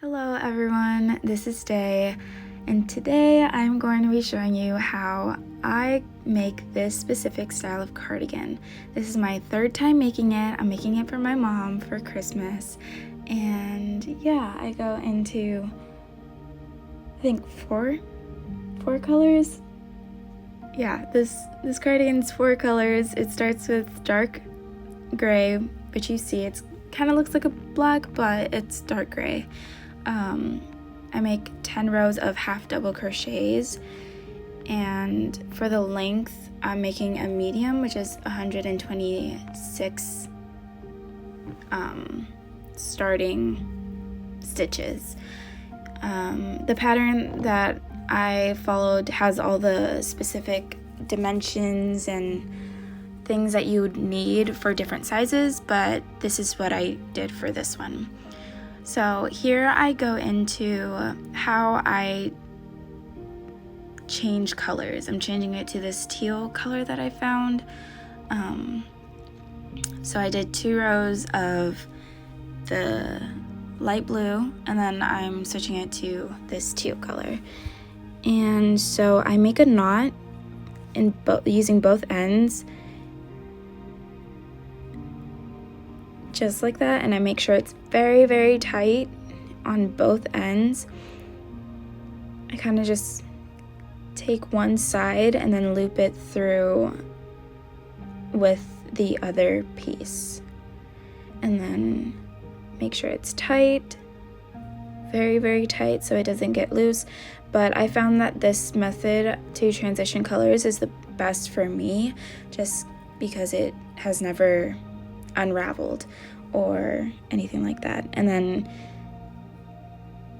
Hello everyone, this is Day, and today I'm going to be showing you how I make this specific style of cardigan. This is my third time making it. I'm making it for my mom for Christmas, and yeah, I go into, I think four colors. Yeah, this cardigan's 4 colors. It starts with dark gray, which you see it's kind of looks like a black, but it's dark gray. I make 10 rows of half double crochets, and for the length I'm making a medium, which is 126 starting stitches. The pattern that I followed has all the specific dimensions and things that you would need for different sizes, but this is what I did for this one. So here I go into how I change colors. I'm changing it to this teal color that I found. So I did 2 rows of the light blue, and then I'm switching it to this teal color. And so I make a knot in using both ends, just like that, and I make sure it's very, very tight on both ends. I kind of just take one side and then loop it through with the other piece, and then make sure it's tight, very, very tight, so it doesn't get loose. But I found that this method to transition colors is the best for me, just because it has never unraveled or anything like that. And then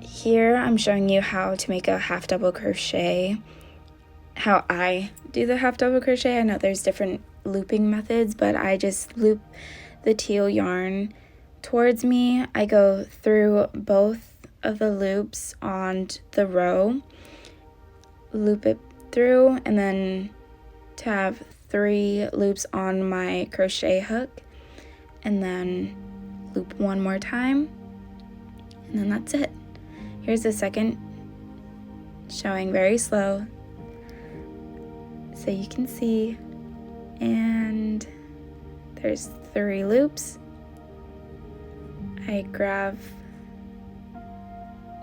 here I'm showing you how to make a half double crochet, how I do the half double crochet. I know there's different looping methods, but I just loop the teal yarn towards me. I go through both of the loops on the row, loop it through, and then to have 3 loops on my crochet hook, and then loop one more time, and then that's it. Here's the second, showing very slow so you can see, and there's 3 loops. I grab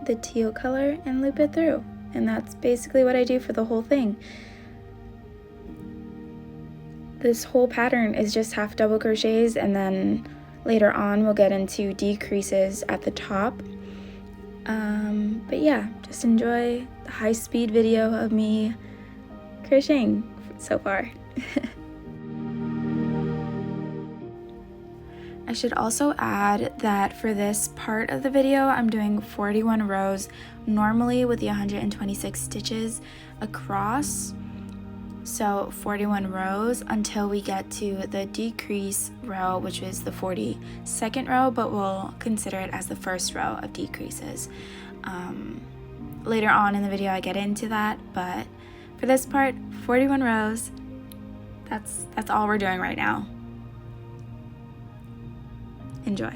the teal color and loop it through, and that's basically what I do for the whole thing. This whole pattern is just half double crochets, and then later on we'll get into decreases at the top. But yeah, just enjoy the high-speed video of me crocheting so far. I should also add that for this part of the video, I'm doing 41 rows normally with the 126 stitches across. So 41 rows until we get to the decrease row, which is the 42nd row, but we'll consider it as the first row of decreases. Later on in the video I get into that, but for this part, 41 rows, that's all we're doing right now. Enjoy.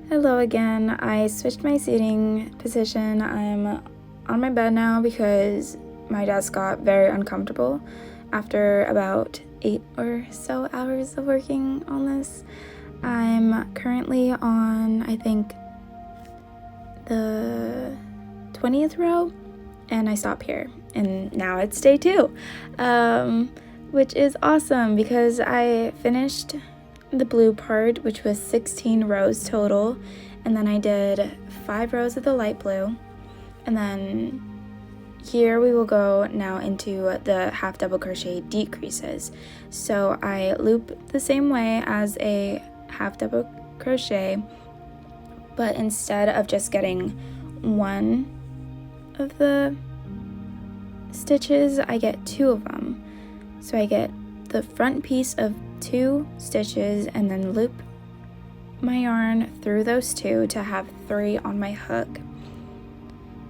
Hello again. I switched my seating position. I'm on my bed now because my desk got very uncomfortable after about 8 or so hours of working on this. I'm currently on, I think, the 20th row, and I stop here, and now it's day 2. which is awesome because I finished the blue part, which was 16 rows total, and then I did 5 rows of the light blue, and then here we will go now into the half double crochet decreases. So I loop the same way as a half double crochet, but instead of just getting one of the stitches, I get 2 of them. So I get the front piece of 2 stitches and then loop my yarn through those 2 to have 3 on my hook.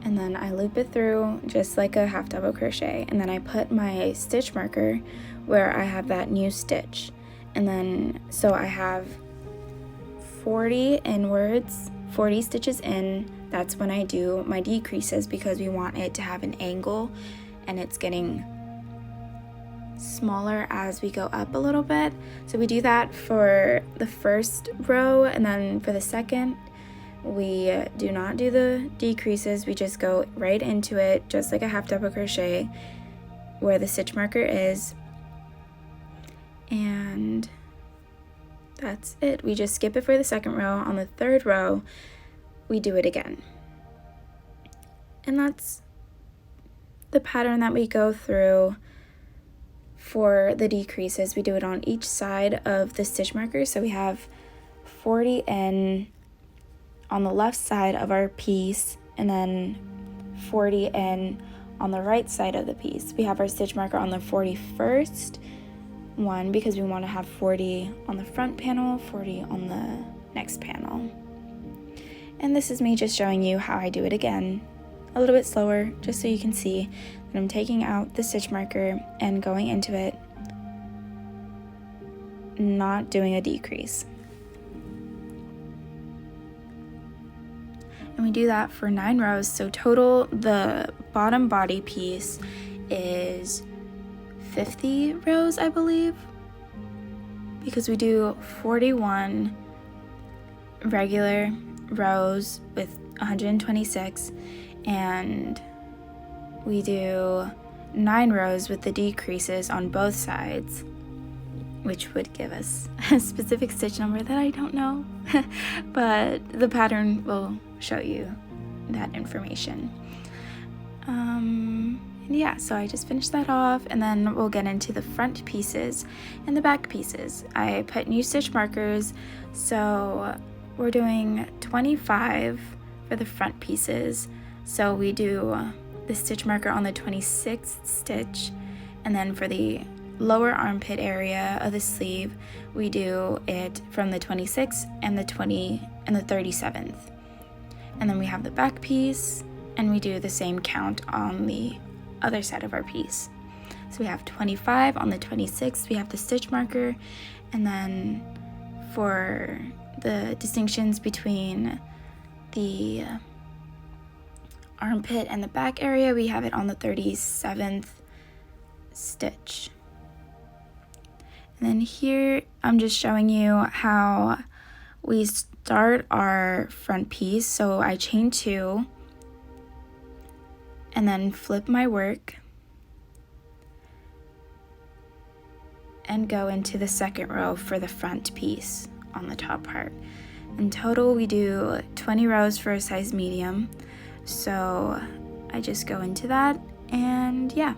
And then I loop it through just like a half double crochet, and then I put my stitch marker where I have that new stitch. And then so I have 40 inwards, 40 stitches in. That's when I do my decreases because we want it to have an angle, and it's getting smaller as we go up a little bit. So we do that for the first row, and then for the second we do not do the decreases. We just go right into it just like a half double crochet where the stitch marker is, and that's it. We just skip it for the second row. On the third row we do it again, and that's the pattern that we go through for the decreases. We do it on each side of the stitch marker, so we have 40 in on the left side of our piece and then 40 in on the right side of the piece. We have our stitch marker on the 41st one because we want to have 40 on the front panel, 40 on the next panel. And this is me just showing you how I do it again, a little bit slower, just so you can see that I'm taking out the stitch marker and going into it, not doing a decrease. And we do that for 9 rows. So total, the bottom body piece is 50 rows, I believe, because we do 41 regular rows with 126, and we do 9 rows with the decreases on both sides, which would give us a specific stitch number that I don't know, but the pattern will show you that information. Yeah, so I just finished that off, and then we'll get into the front pieces and the back pieces. I put new stitch markers, so we're doing 25 for the front pieces. So we do the stitch marker on the 26th stitch, and then for the lower armpit area of the sleeve, we do it from the 26th and the 37th. And then we have the back piece, and we do the same count on the other side of our piece. So we have 25 on the 26th, we have the stitch marker, and then for the distinctions between the armpit and the back area, we have it on the 37th stitch. And then here I'm just showing you how we start our front piece. So I chain 2 and then flip my work and go into the second row for the front piece on the top part. In total we do 20 rows for a size medium, so I just go into that, and yeah.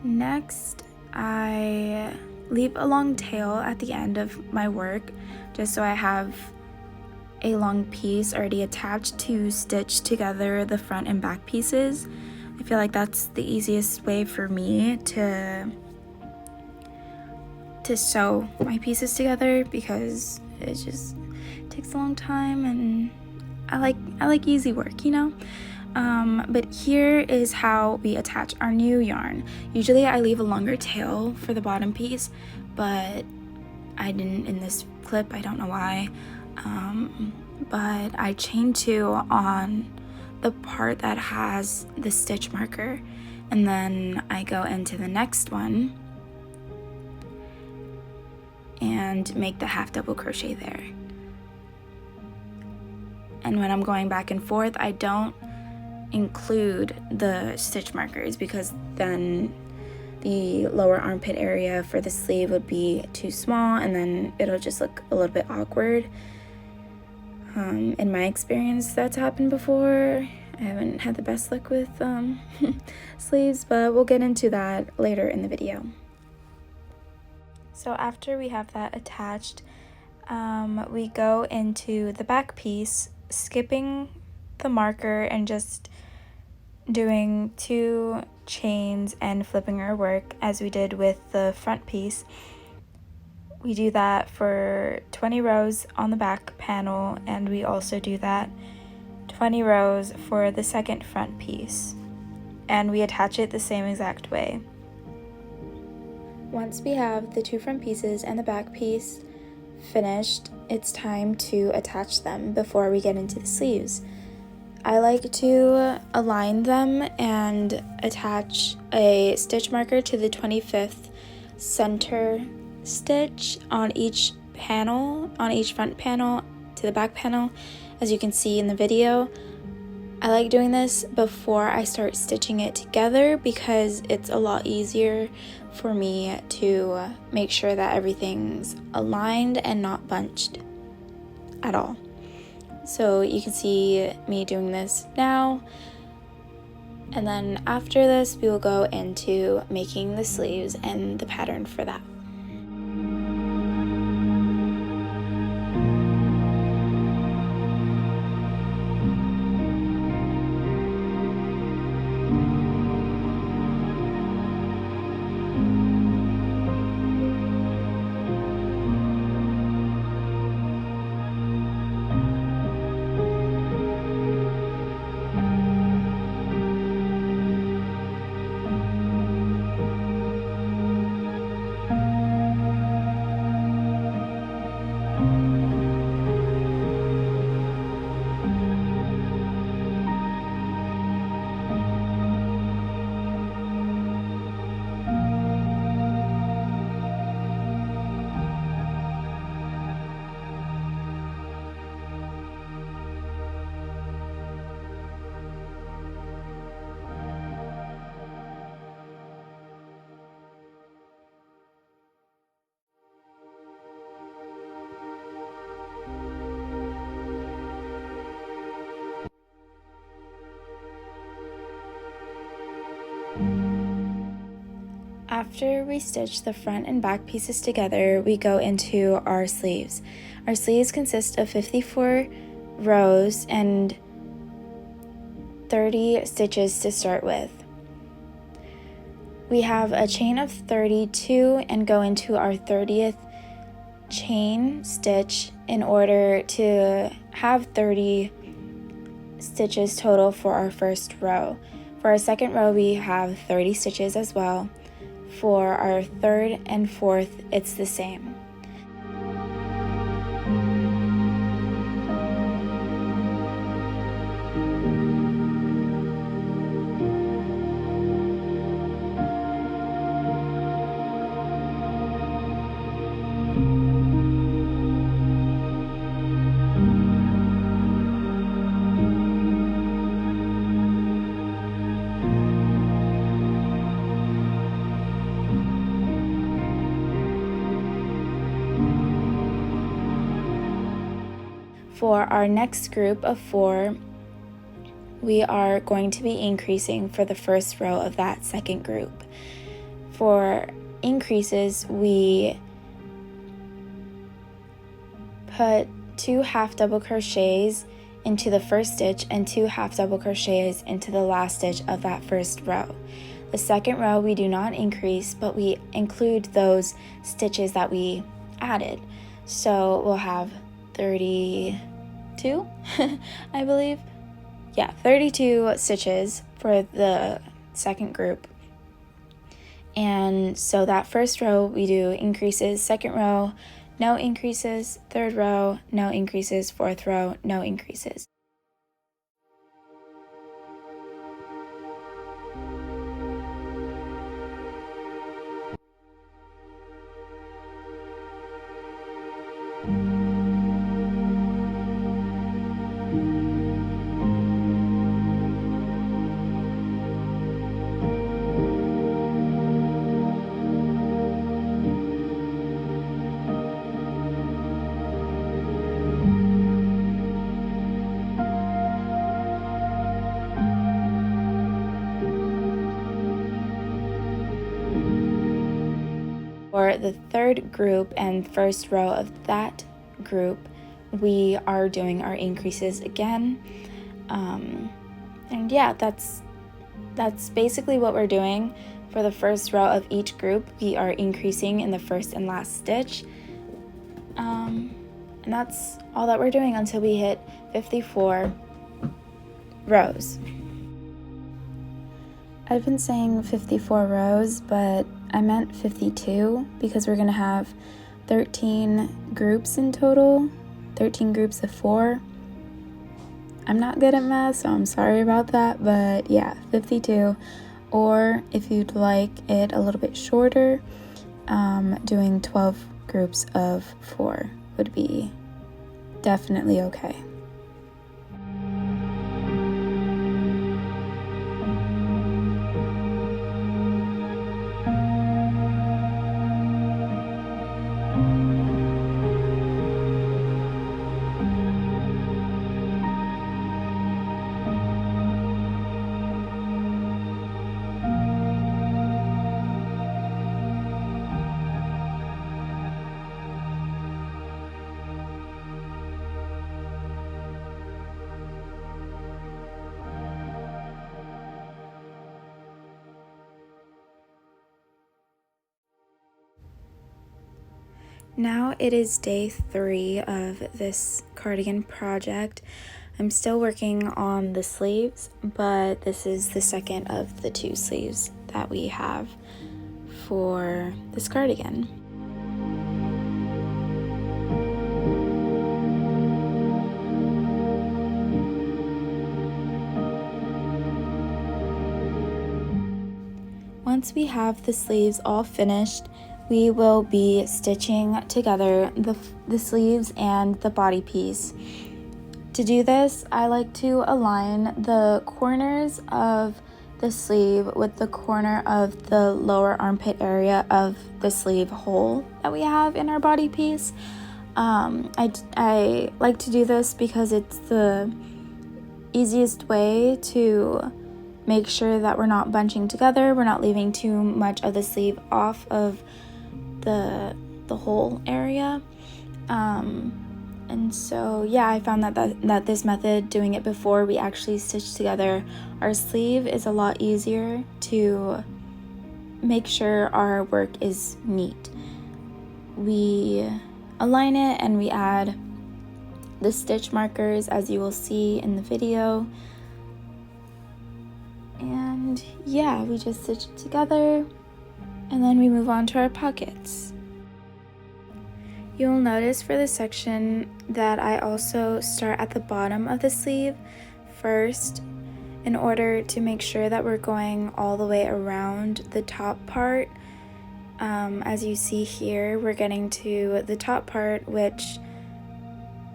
Next, I leave a long tail at the end of my work, just so I have a long piece already attached to stitch together the front and back pieces. I feel like that's the easiest way for me to sew my pieces together, because it just takes a long time, and I like easy work, you know? But here is how we attach our new yarn. Usually I leave a longer tail for the bottom piece, but I didn't in this clip, I don't know why. But I chain 2 on the part that has the stitch marker, and then I go into the next one and make the half double crochet there. And when I'm going back and forth, I don't include the stitch markers because then the lower armpit area for the sleeve would be too small and then it'll just look a little bit awkward. In my experience, that's happened before. I haven't had the best luck with sleeves, but we'll get into that later in the video. So after we have that attached, we go into the back piece, skipping the marker and just doing 2 chains and flipping our work as we did with the front piece. We do that for 20 rows on the back panel, and we also do that 20 rows for the second front piece, and we attach it the same exact way. Once we have the 2 front pieces and the back piece finished, it's time to attach them before we get into the sleeves. I like to align them and attach a stitch marker to the 25th center stitch on each panel, on each front panel to the back panel, as you can see in the video. I like doing this before I start stitching it together because it's a lot easier for me to make sure that everything's aligned and not bunched at all. So you can see me doing this now, and then after this we will go into making the sleeves and the pattern for that. After we stitch the front and back pieces together, we go into our sleeves. Our sleeves consist of 54 rows and 30 stitches to start with. We have a chain of 32 and go into our 30th chain stitch in order to have 30 stitches total for our first row. For our second row, we have 30 stitches as well. For our third and fourth, it's the same. For our next group of 4, we are going to be increasing for the first row of that second group. For increases, we put 2 half double crochets into the first stitch and 2 half double crochets into the last stitch of that first row. The second row we do not increase, but we include those stitches that we added. So we'll have 32, I believe. Yeah, 32 stitches for the second group. And so that first row we do increases, second row no increases, third row no increases, fourth row no increases. For the third group and first row of that group, we are doing our increases again. And yeah, that's basically what we're doing. For the first row of each group, we are increasing in the first and last stitch. And that's all that we're doing until we hit 54 rows. I've been saying 54 rows, but I meant 52 because we're gonna have 13 groups in total, 13 groups of 4. I'm not good at math, so I'm sorry about that, but yeah, 52. Or if you'd like it a little bit shorter, doing 12 groups of 4 would be definitely okay. Now it is day 3 of this cardigan project. I'm still working on the sleeves, but this is the second of the 2 sleeves that we have for this cardigan. Once we have the sleeves all finished, we will be stitching together the sleeves and the body piece. To do this, I like to align the corners of the sleeve with the corner of the lower armpit area of the sleeve hole that we have in our body piece. I like to do this because it's the easiest way to make sure that we're not bunching together, we're not leaving too much of the sleeve off of the whole area. And so yeah, I found that this method, doing it before we actually stitch together our sleeve, is a lot easier to make sure our work is neat. We align it and we add the stitch markers, as you will see in the video. And yeah, we just stitch it together and then we move on to our pockets. You'll notice for this section that I also start at the bottom of the sleeve first, in order to make sure that we're going all the way around the top part. As you see here, we're getting to the top part, which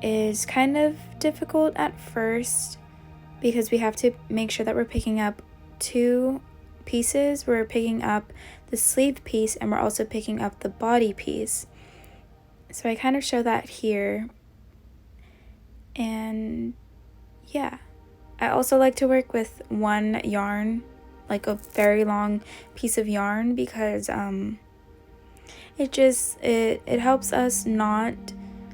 is kind of difficult at first because we have to make sure that we're picking up 2 pieces. We're picking up the sleeve piece and we're also picking up the body piece. So I kind of show that here. And yeah, I also like to work with one yarn, like a very long piece of yarn, because it helps us not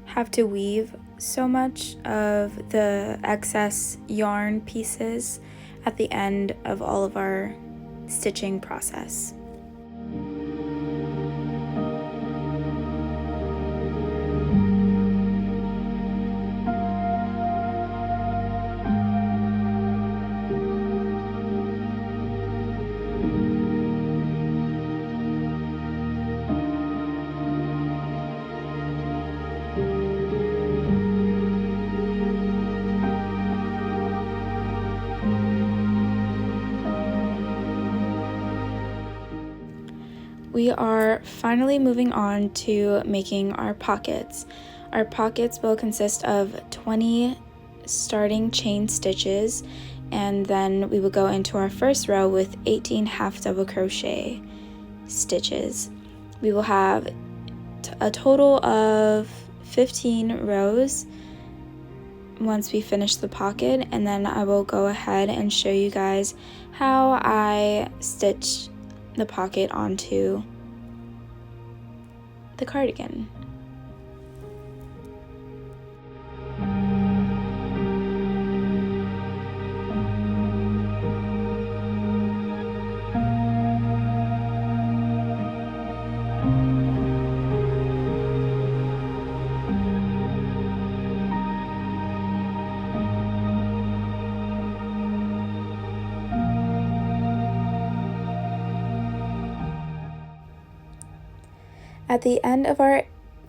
have to weave so much of the excess yarn pieces at the end of all of our stitching process. We are finally moving on to making our pockets. Our pockets will consist of 20 starting chain stitches, and then we will go into our first row with 18 half double crochet stitches. We will have a total of 15 rows once we finish the pocket, and then I will go ahead and show you guys how I stitch the pocket onto the cardigan. At the end of our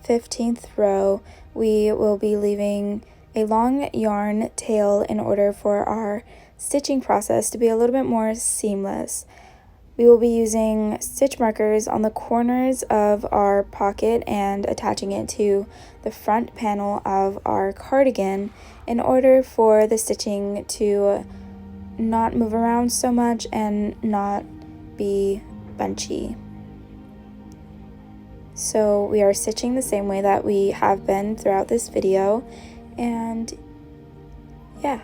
15th row, we will be leaving a long yarn tail in order for our stitching process to be a little bit more seamless. We will be using stitch markers on the corners of our pocket and attaching it to the front panel of our cardigan in order for the stitching to not move around so much and not be bunchy. So we are stitching the same way that we have been throughout this video, and yeah,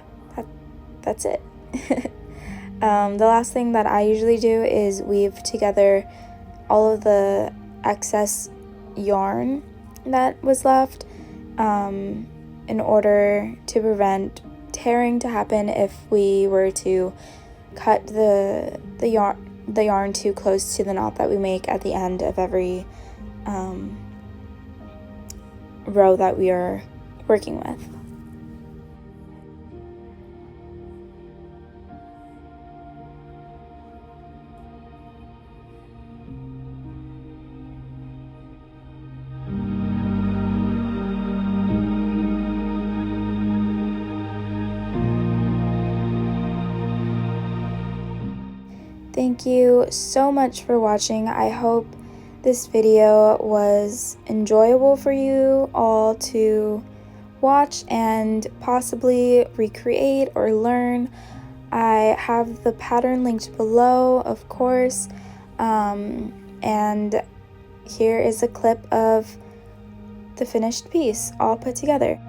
that's it. The last thing that I usually do is weave together all of the excess yarn that was left in order to prevent tearing to happen if we were to cut the yarn too close to the knot that we make at the end of every row that we are working with. Thank you so much for watching. I hope this video was enjoyable for you all to watch and possibly recreate or learn. I have the pattern linked below, of course, and here is a clip of the finished piece all put together.